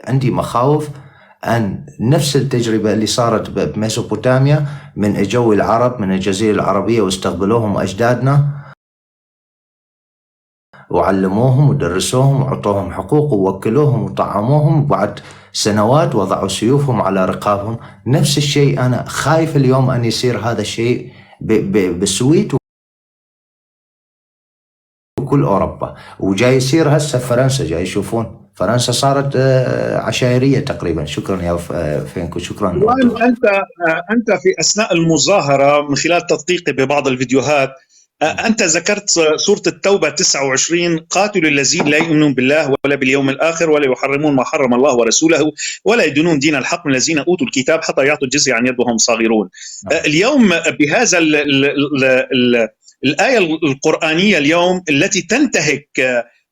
عندي مخاوف أن نفس التجربة اللي صارت بميسوبوتاميا من اجوا العرب من الجزيرة العربية واستقبلوهم أجدادنا وعلموهم ودرسوهم وعطوهم حقوق ووكلوهم وطعموهم، وبعد سنوات وضعوا سيوفهم على رقابهم. نفس الشيء أنا خايف اليوم أن يصير هذا الشيء بالسويد وكل أوروبا، وجاي يصير هسه فرنسا، جاي يشوفون فرنسا صارت عشائرية تقريبا. شكرا يا فينكو، شكرا. أنت في أثناء المظاهرة من خلال تدقيقي ببعض الفيديوهات أنت ذكرت سورة التوبة 29: قاتلوا الذين لا يؤمنون بالله ولا باليوم الآخر ولا يحرمون ما حرم الله ورسوله ولا يدينون دين الحق من الذين أوتوا الكتاب حتى يعطوا الجزية عن يد وهم صاغرون. اليوم بهذا الآية القرآنية اليوم التي تنتهك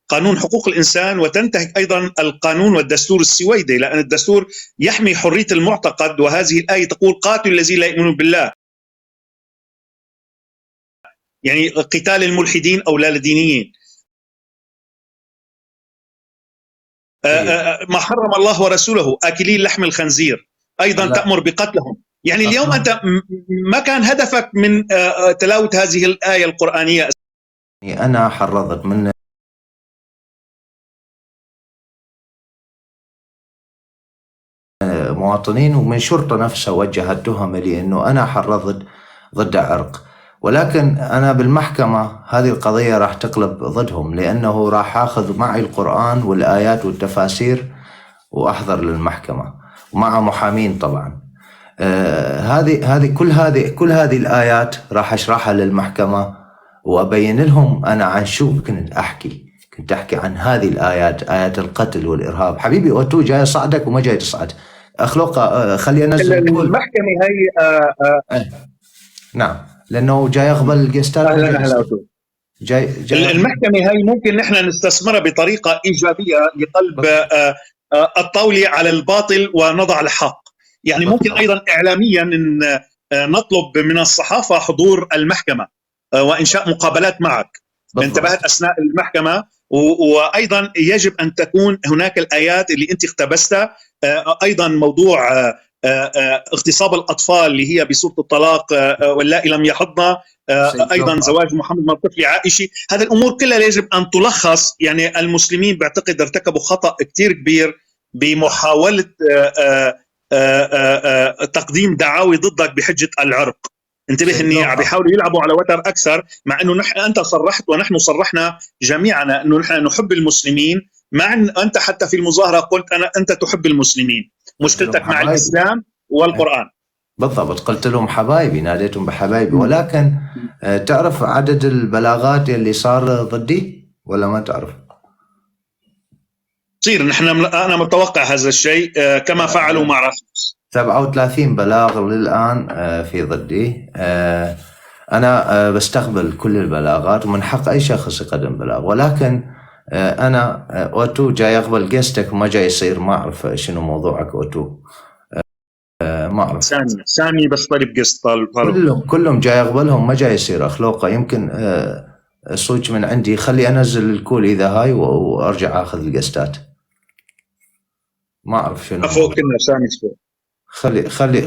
قانون حقوق الإنسان وتنتهك أيضا القانون والدستور السويدي، لأن الدستور يحمي حرية المعتقد، وهذه الآية تقول قاتلوا الذين لا يؤمنون بالله، يعني قتال الملحدين أو لا دينيين. ما حرم الله ورسوله آكلين لحم الخنزير أيضا لا. تأمر بقتلهم. يعني اليوم أنت ما كان هدفك من تلاوة هذه الآية القرآنية؟ أنا حرضت من مواطنين ومن شرطة نفسها وجهت تهم لي أنه أنا حرضت ضد عرق، ولكن أنا بالمحكمة هذه القضية راح تقلب ضدهم، لأنه راح أخذ معي القرآن والآيات والتفاسير وأحضر للمحكمة ومع محامين طبعا. كل هذه الآيات راح أشرحها للمحكمة وأبين لهم أنا عن شو كنت أحكي عن هذه الآيات، آيات القتل والإرهاب. حبيبي أوتو جاي أصعدك وما جاي تصعد أخلق، خلي أنزل المحكمة هي نعم، لأنه جاي يقبل الجستات. المحكمة هي ممكن نحن نستثمرها بطريقة إيجابية لقلب الطاولة على الباطل ونضع الحق. يعني ممكن أيضا إعلاميا نطلب من الصحافة حضور المحكمة وإنشاء مقابلات معك. انتبهت أثناء المحكمة، وأيضا يجب أن تكون هناك الآيات اللي أنت اقتبستها، أيضا موضوع اغتصاب الأطفال اللي هي بسورة الطلاق واللائي لم يحضن، أيضا زواج محمد من طفل عائشة. هذه الأمور كلها يجب أن تلخص. يعني المسلمين بعتقد ارتكبوا خطأ كتير كبير بمحاولة تقديم دعاوي ضدك بحجة العرق. انتبه اني عم بيحاولوا يلعبوا على وتر اكثر، مع انه انت صرحت ونحن صرحنا جميعا انه نحن نحب المسلمين، مع ان انت حتى في المظاهره قلت انت تحب المسلمين. مشكلتك مع الاسلام والقران. بالضبط، قلت لهم حبايبي، ناديتهم بحبايبي. ولكن تعرف عدد البلاغات اللي صار ضدي ولا ما تعرف؟ تصير انا متوقع هذا الشيء كما فعلوا مع راسموس. 37 بلاغ للآن في ضدي. أنا بستقبل كل البلاغات ومن حق أي شخص يقدم بلاغ، ولكن أنا أوتو جاي أقبل قستك وما جاي يصير. ما أعرف شنو موضوعك أوتو، ما أعرف. سامي بس طالب قسط. كلهم جاي أقبلهم، ما جاي يصير أخلوقه. يمكن صوت من عندي، خلي أنزل الكول إذا هاي وأرجع أخذ القستات. ما أعرف شنو فوق كنا سامي فوق.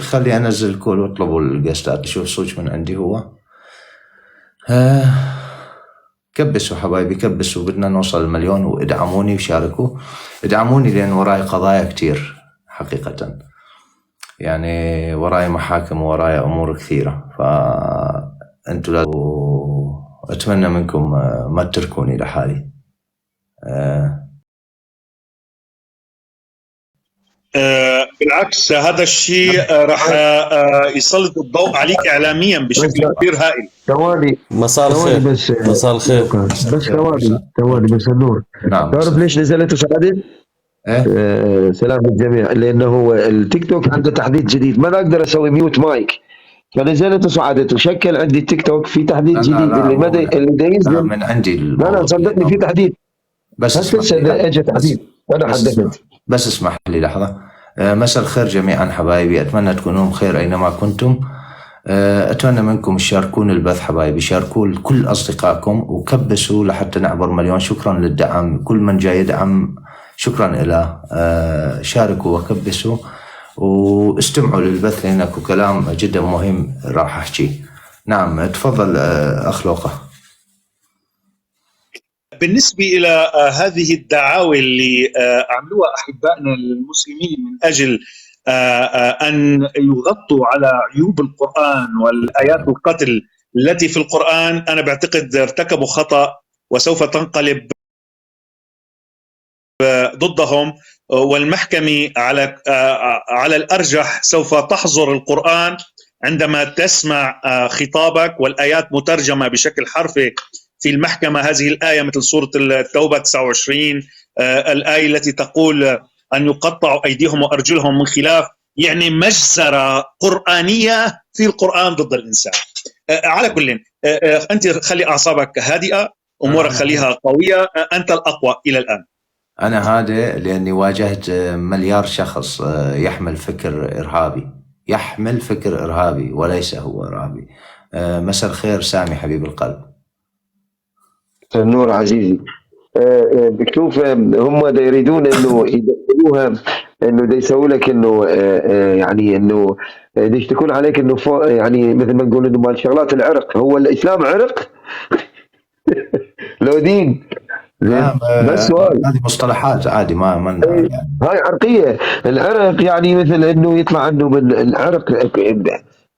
خلي أنزل الكول واطلبوا القستات. شوف صوت من عندي هو. كبسوا حبايبي، كبسوا، بدنا نوصل 1,000,000 وادعموني وشاركوا. ادعموني لأن وراي قضايا كتير حقيقة، يعني وراي محاكم وراي أمور كثيرة، فأنتوا لا أتمنى منكم ما تتركوني لحالي. بالعكس، هذا الشيء راح يسلط الضوء عليك إعلاميا بشكل كبير هائل. ثواني مساء الخير. مساء الخير. بس ثواني بس النور. نعم. تعرف ليش نزلته سعادة؟ سلام للجميع. لأنه هو التيك توك عنده تحديث جديد، ما أقدر أسوي ميوت مايك، فنزلته سعادته. شكل عندي التيك توك في تحديث جديد اللي ينزل من عندي. لا صدقني في تحديث، بس اجى تحديث وانا حدثت. بس اسمح لي لحظة. مساء الخير جميعا حبايبي، أتمنى تكونوا بخير أينما كنتم. أتمنى منكم تشاركون البث حبايبي، شاركوا لكل أصدقائكم وكبسوا لحتى نعبر 1,000,000. شكرا للدعم، كل من جاي يدعم شكرا له. شاركوا وكبسوا واستمعوا للبث لأن اكو كلام جدا مهم راح احكي. نعم تفضل اخ لوقا. بالنسبة إلى هذه الدعاوى اللي عملوها أحبائنا المسلمين من أجل أن يغطوا على عيوب القرآن والآيات القتل التي في القرآن، أنا بعتقد ارتكبوا خطأ وسوف تنقلب ضدهم، والمحكمة على الأرجح سوف تحظر القرآن عندما تسمع خطابك والآيات مترجمة بشكل حرفي في المحكمة. هذه الآية مثل سورة التوبة 29، الآية التي تقول أن يقطعوا أيديهم وأرجلهم من خلاف، يعني مجزرة قرآنية في القرآن ضد الإنسان. على كل أنت خلي أعصابك هادئة، أمورك خليها قوية، أنت الأقوى إلى الآن. أنا هذا لأني واجهت مليار شخص يحمل فكر إرهابي وليس هو إرهابي. مساء الخير سامي حبيب القلب. النور عزيزي. بشوف هم دا يريدون انه يدخلوها، انه دا يسووا لك انه يعني انه دا يشتكون عليك انه يعني مثل ما نقول انه مال شغلات العرق. هو الاسلام عرق؟ لو دين بس سؤال. هذه مصطلحات عادي ما يعني. هاي عرقية. العرق يعني مثل انه يطلع عنه من العرق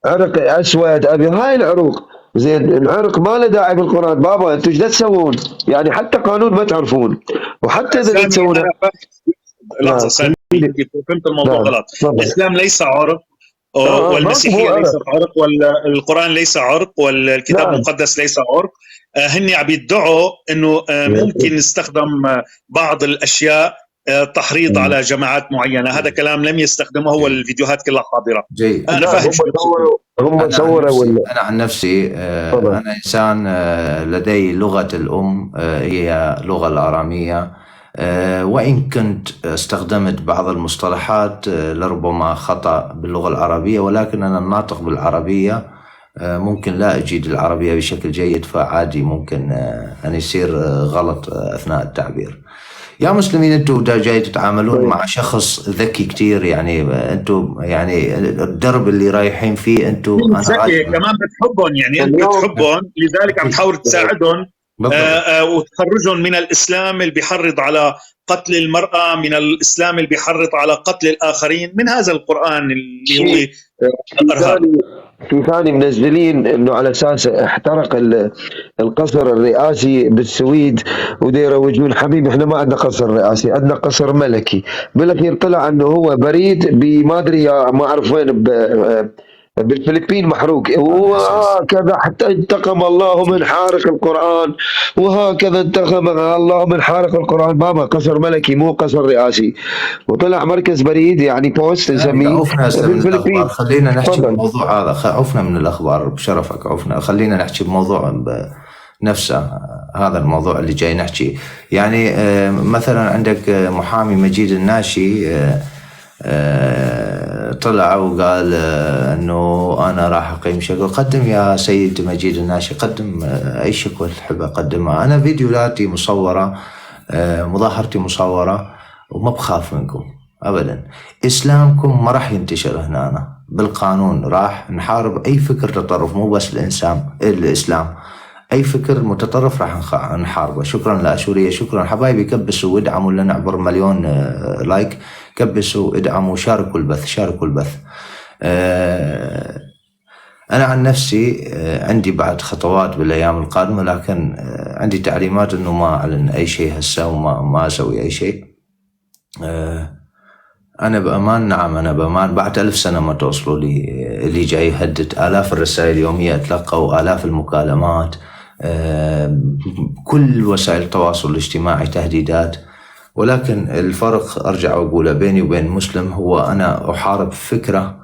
عرق اسود ابيض، هاي العروق. زين العرق ما له داعي بالقرآن. بابا انتوا ايش تسوون؟ يعني حتى قانون ما تعرفون، وحتى اذا تسوونه. لحظة سامي، فهمت الموضوع غلط. الاسلام ليس عرق، والمسيحية ليست عرق، والقرآن ليس عرق، والكتاب المقدس ليس عرق. هن عم يدعوا انه ممكن نستخدم بعض الاشياء تحريض على جماعات معينه. هذا كلام لم يستخدمه هو، الفيديوهات كلها حاضره. انا فاهم. هم صوروا. انا عن نفسي انا انسان لدي لغه الام هي اللغه الاراميه، وان كنت استخدمت بعض المصطلحات لربما خطا باللغه العربيه، ولكن انا الناطق بالعربيه ممكن لا أجيد العربية بشكل جيد، فعادي ممكن أن يصير غلط أثناء التعبير. يا مسلمين أنتوا جاي تتعاملون مع شخص ذكي كتير، يعني أنتوا يعني الدرب اللي رايحين فيه أنتوا ذكي كمان بتحبهم، يعني أنت بتحبهم لذلك عم تحاول تساعدهم وتخرجهم من الإسلام اللي بيحرض على قتل المرأة، من الإسلام اللي بيحرض على قتل الآخرين، من هذا القرآن اللي هو الإرهاب. في ثاني منزلين انه على اساس احترق القصر الرئاسي بالسويد ودا يروجون. حبيبي احنا ما عندنا قصر رئاسي، عندنا قصر ملكي. بالاخير طلع انه هو بريد بما ادري ما اعرف وين بالفلبين محروق، وهكذا حتى انتقم الله من حارق القرآن، وهكذا انتقم الله من حارق القرآن. بابا قصر ملكي مو قصر رئاسي، وطلع مركز بريد يعني بوست نسميه بالفلبين. خلينا نحكي بالموضوع هذا، عفنا من الأخبار بشرفك، عفنا. خلينا نحكي بموضوع نفسه، هذا الموضوع اللي جاي نحكي. يعني مثلا عندك محامي مجيد الناشي طلع وقال انه انا راح اقيم شكوى. قدم يا سيد مجيد الناشي، قدم اي شكوى تحب اقدمها. انا فيديوهاتي مصوره، مظاهرتي مصوره، وما بخاف منكم ابدا. اسلامكم ما راح ينتشر هنا. أنا بالقانون راح نحارب اي فكر تطرف، مو بس الاسلام، اي فكر متطرف راح نحاربه. شكرا لاشوريه، شكرا حبايبي. كبسوا وادعموا لنا عبر 1,000,000 لايك. كبسوا ادعموا، شاركوا البث. انا عن نفسي عندي بعد خطوات بالايام القادمه، لكن عندي تعليمات انه ما اعلن اي شيء هسه وما اسوي اي شيء. انا بامان. نعم انا بامان. بعد 1000 سنه ما توصلوا لي اللي جاي يهدد. الاف الرسائل اليوميه اتلقى، والاف المكالمات، كل وسائل التواصل الاجتماعي تهديدات. ولكن الفرق ارجع واقوله بيني وبين المسلم هو انا احارب فكره،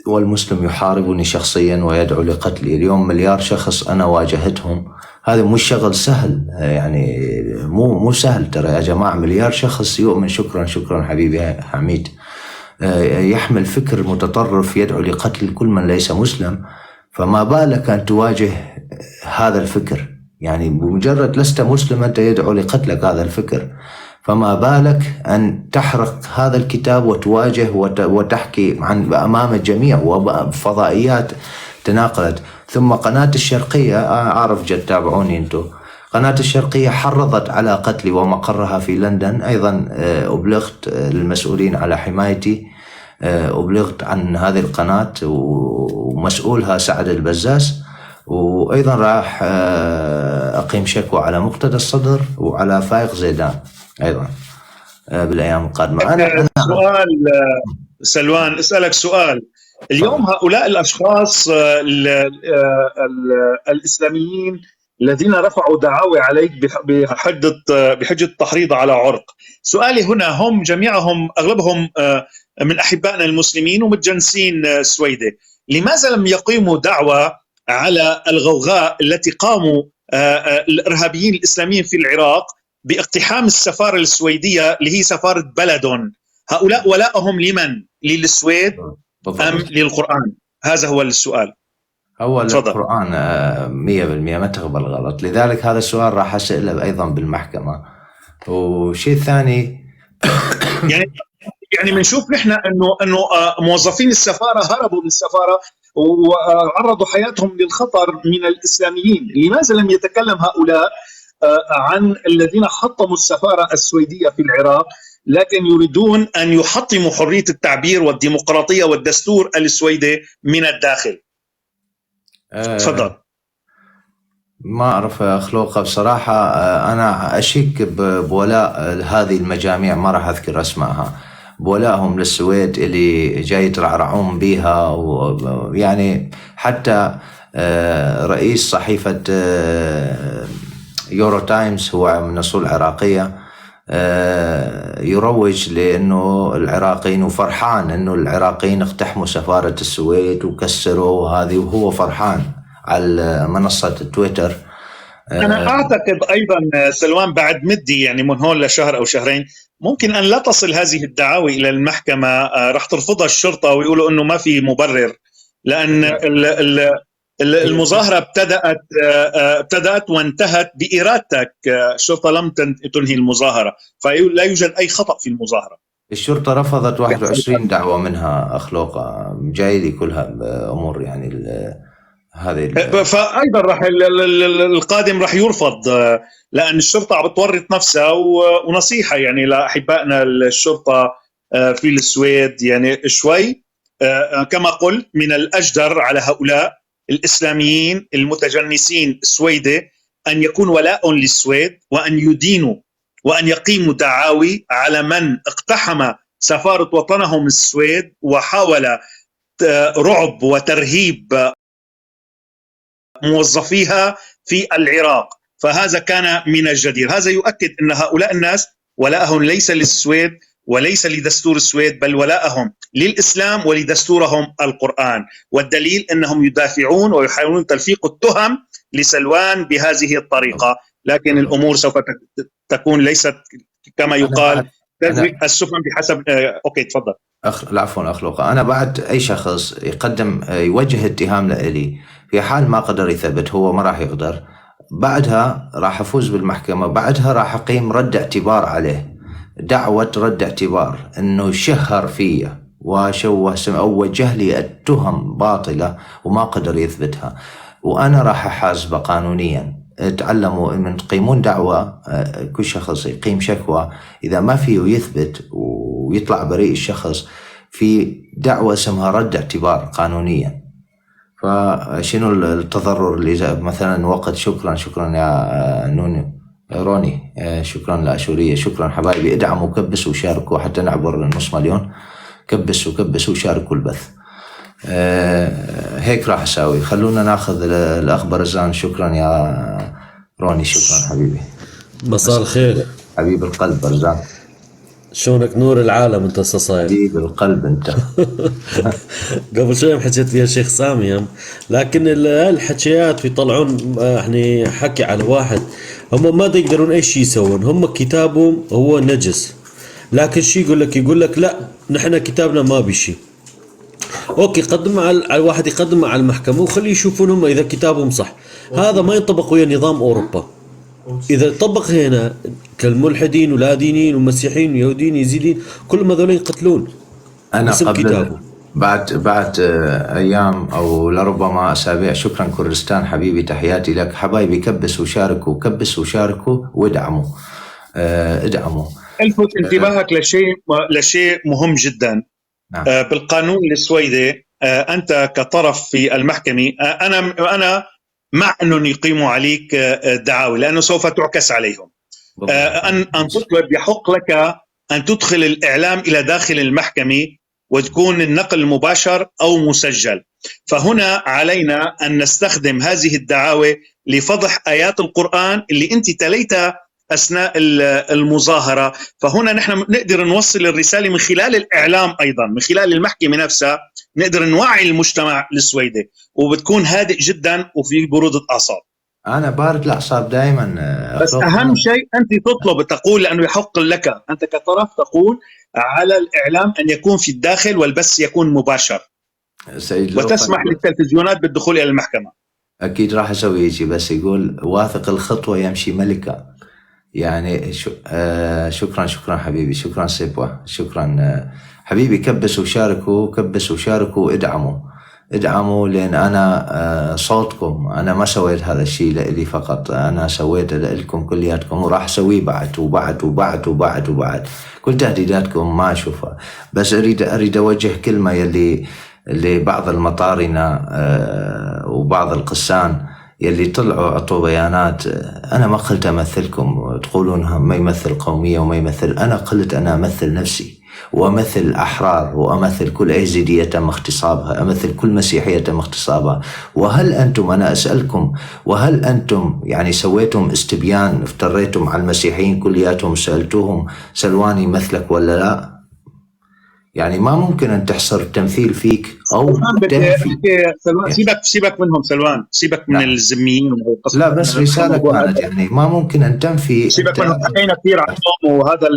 والمسلم يحاربني شخصيا ويدعو لقتلي. اليوم مليار شخص انا واجهتهم، هذا مش شغل سهل، يعني مو سهل ترى يا جماعه. مليار شخص يؤمن. شكرا حبيبي حميد. يحمل فكر متطرف يدعو لقتل كل من ليس مسلم، فما بالك أن تواجه هذا الفكر؟ يعني بمجرد لست مسلم أنت يدعو لقتلك هذا الفكر. فما بالك أن تحرق هذا الكتاب وتواجه وتحكي أمام الجميع وفضائيات تناقلت. ثم قناة الشرقية، أعرف جد تابعوني أنتم، قناة الشرقية حرضت على قتلي ومقرها في لندن. أيضا أبلغت المسؤولين على حمايتي، أبلغت عن هذه القناة ومسؤولها سعد البزاز، وأيضا راح أقيم شكوى على مقتدى الصدر وعلى فايق زيدان أيضا بالأيام القادمة. أنا سؤال سلوان، أسألك سؤال. اليوم هؤلاء الأشخاص الإسلاميين الذين رفعوا دعاوى عليك بحجة التحريض على عرق، سؤالي هنا، هم جميعهم أغلبهم من أحبائنا المسلمين ومتجنسين السويدة، لماذا لم يقيموا دعوة على الغوغاء التي قاموا الإرهابيين الإسلاميين في العراق باقتحام السفارة السويدية اللي هي سفارة بلدون؟ هؤلاء ولاءهم لمن؟ للسويد أم للقرآن؟ هذا هو السؤال. هو القرآن 100% ما تقبل غلط، لذلك هذا السؤال راح أسأله أيضا بالمحكمة. وشيء ثاني يعني بنشوف نحن انه موظفين السفاره هربوا من السفاره وعرضوا حياتهم للخطر من الاسلاميين، لماذا لم يتكلم هؤلاء عن الذين حطموا السفاره السويديه في العراق لكن يريدون ان يحطموا حريه التعبير والديمقراطيه والدستور السويدي من الداخل؟ تفضل. ما أعرف أخلوقه بصراحة. أنا أشك بولاء هذه المجاميع، ما راح أذكر أسمائها، بولائهم للسويد اللي جاي يترعرعون بيها. يعني حتى رئيس صحيفة يورو تايمز هو من أصول عراقية، يروج لأنه العراقيين، وفرحان أنه العراقيين اقتحموا سفارة السويد وكسروا هذه، وهو فرحان على منصة تويتر. أنا أعتقد أيضا سلوان بعد مدي يعني من هون لشهر أو شهرين ممكن أن لا تصل هذه الدعاوي إلى المحكمة، رح ترفضها الشرطة ويقولوا أنه ما في مبرر، لأن المظاهرة ابتدأت وانتهت بإرادتك، الشرطة لم تنهي المظاهرة، فلا يوجد أي خطأ في المظاهرة. الشرطة رفضت 21 دعوة منها أخلوقة، جاي لي كلها أمور يعني هذه. فأيضا راح القادم راح يرفض، لأن الشرطة عم بتورط نفسها. ونصيحة يعني لأحبائنا الشرطة في السويد، يعني شوي كما قلت من الأجدر على هؤلاء الإسلاميين المتجنسين السويدة أن يكون ولاء للسويد، وأن يدينوا وأن يقيموا دعاوي على من اقتحم سفارة وطنهم السويد وحاول رعب وترهيب موظفيها في العراق. فهذا كان من الجدير. هذا يؤكد أن هؤلاء الناس ولاءهم ليس للسويد وليس لدستور السويد، بل ولاءهم للإسلام ولدستورهم القرآن. والدليل أنهم يدافعون ويحاولون تلفيق التهم لسلوان بهذه الطريقة، لكن الأمور سوف تكون ليست كما يقال تزرق السفن بحسب. أوكي تفضل. العفو أخلوقة. أنا بعد أي شخص يوجه اتهام لإلي في حال ما قدر يثبت، هو ما راح يقدر، بعدها راح أفوز بالمحكمة، بعدها راح أقيم رد اعتبار عليه، دعوة رد اعتبار أنه شهر فيه وشوه أو وجه لي التهم باطلة وما قدر يثبتها، وأنا راح أحاسبه قانونيا. تعلموا من تقيمون دعوة، كل شخص يقيم شكوى، إذا ما فيه يثبت ويطلع بريء الشخص، في دعوة اسمها رد اعتبار قانونيا. فشنو التضرر اللي مثلا وقت؟ شكرا يا روني، شكرا لأشورية، شكرا حبايبي. ادعموا وكبسوا وشاركوا حتى نعبر النص مليون. كبسوا وشاركوا البث. هيك راح أساوي. خلونا ناخذ الأخ برزان. شكرا يا روني، شكرا حبيبي. مساء الخير حبيب القلب برزان، شلونك؟ نور العالم انت صاير حبيب القلب انت. قبل شوي حكيت فيها الشيخ سامي، لكن الحكيات يطلعون يعني حكي على واحد، هم ما يقدرون اي شيء يسوون، هم كتابهم هو نجس، لكن شي يقول لك لا نحن كتابنا ما بشي. اوكي، قدم على الواحد، يقدم على المحكمة وخليه يشوفون هم اذا كتابهم صح. هذا ما ينطبق ويا نظام اوروبا. اذا طبق هنا كالملحدين ولا دينيين ومسيحيين ويهوديين يزيدين كلهم هذول يقتلون انا باسم قبل كتابه. بعد ايام او لربما اسابيع. شكرا كردستان حبيبي، تحياتي لك. حبايبي كبسوا وشاركوا، كبسوا وشاركوا وادعموا. ادعموا. الفت انتباهك لشيء مهم جدا. نعم. بالقانون السويدي انت كطرف في المحكمه، انا مع انهم يقيموا عليك دعاوى لانه سوف تعكس عليهم. ان تطلب، يحق لك ان تدخل الاعلام الى داخل المحكمه وتكون النقل مباشر او مسجل. فهنا علينا ان نستخدم هذه الدعاوى لفضح ايات القرآن اللي انت تليتها اثناء المظاهره. فهنا نحن نقدر نوصل الرساله من خلال الاعلام، ايضا من خلال المحكمه نفسها نقدر نوعي المجتمع السويدي، وبتكون هادئ جدا وفي بروده اعصاب. انا بارد الاعصاب دائما. بس اهم شيء انت تطلب، تقول لانه يحق لك انت كطرف تقول على الاعلام ان يكون في الداخل والبث يكون مباشر، وتسمح للتلفزيونات بالدخول الى المحكمه. اكيد راح اسوي شيء، بس يقول واثق الخطوه يمشي ملكا. يعني شكرا حبيبي، شكرا سيبوا، شكرا حبيبي. كبسوا وشاركوا، كبسوا وشاركوا ادعموا لان انا صوتكم. انا ما سويت هذا الشيء لإلي فقط، انا سويته لكم كلياتكم، وراح اسويه بعد. كل تهديداتكم ما اشوفها. بس اريد اوجه كلمه يلي بعض المطارنه وبعض القسان يلي طلعوا عطوا بيانات. انا ما قلت امثلكم، تقولون ما يمثل قوميه وما يمثل. انا قلت انا امثل نفسي وامثل الاحرار، وامثل كل ايزيديه تم اغتصابها، امثل كل مسيحيه تم اغتصابها. وهل انتم، انا اسالكم، وهل انتم يعني سويتم استبيان، افتريتم على المسيحيين كلياتهم وسالتوهم سلواني مثلك ولا لا؟ يعني ما ممكن ان تحصر التمثيل فيك او سلوان. سيبك منهم سلوان، سيبك من الذميين. لا بس رساله كانت يعني ما ممكن ان تنفي. سيبك منهم، حكينا كثير عنهم. وهذا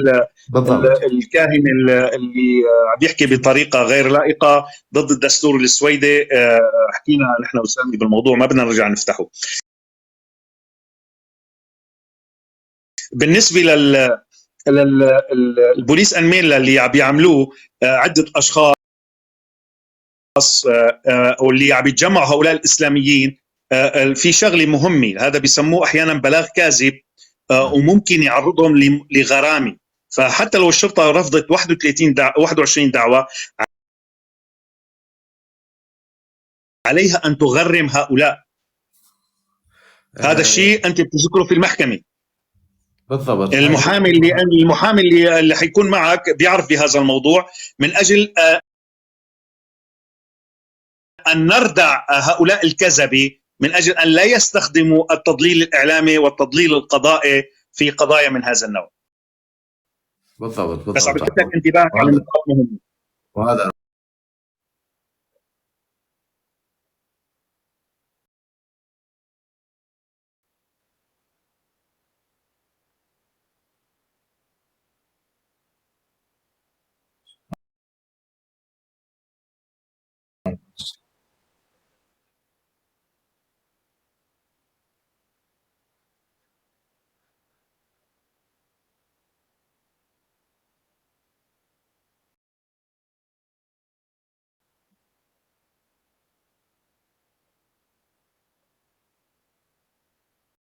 الكاهن اللي عم يحكي بطريقه غير لائقه ضد الدستور السويدي، حكينا نحن وسامي بالموضوع، ما بدنا نرجع نفتحه. بالنسبه للبوليس انميلا اللي عم يعملوه عده اشخاص واللي عم يتجمعوا هؤلاء الاسلاميين، في شغله مهمه، هذا بيسموه احيانا بلاغ كاذب، وممكن يعرضهم لغرامه. فحتى لو الشرطه رفضت 21 دعوه عليها ان تغرم هؤلاء. هذا الشيء انت بتذكره في المحكمه. بالضبط. المحامي اللي حيكون معك بيعرف بهذا الموضوع، من اجل ان نردع هؤلاء الكذبه، من اجل ان لا يستخدموا التضليل الاعلامي والتضليل القضائي في قضايا من هذا النوع. بالضبط. بس عم بلفت انتباهك على نقاط مهمه. وهذا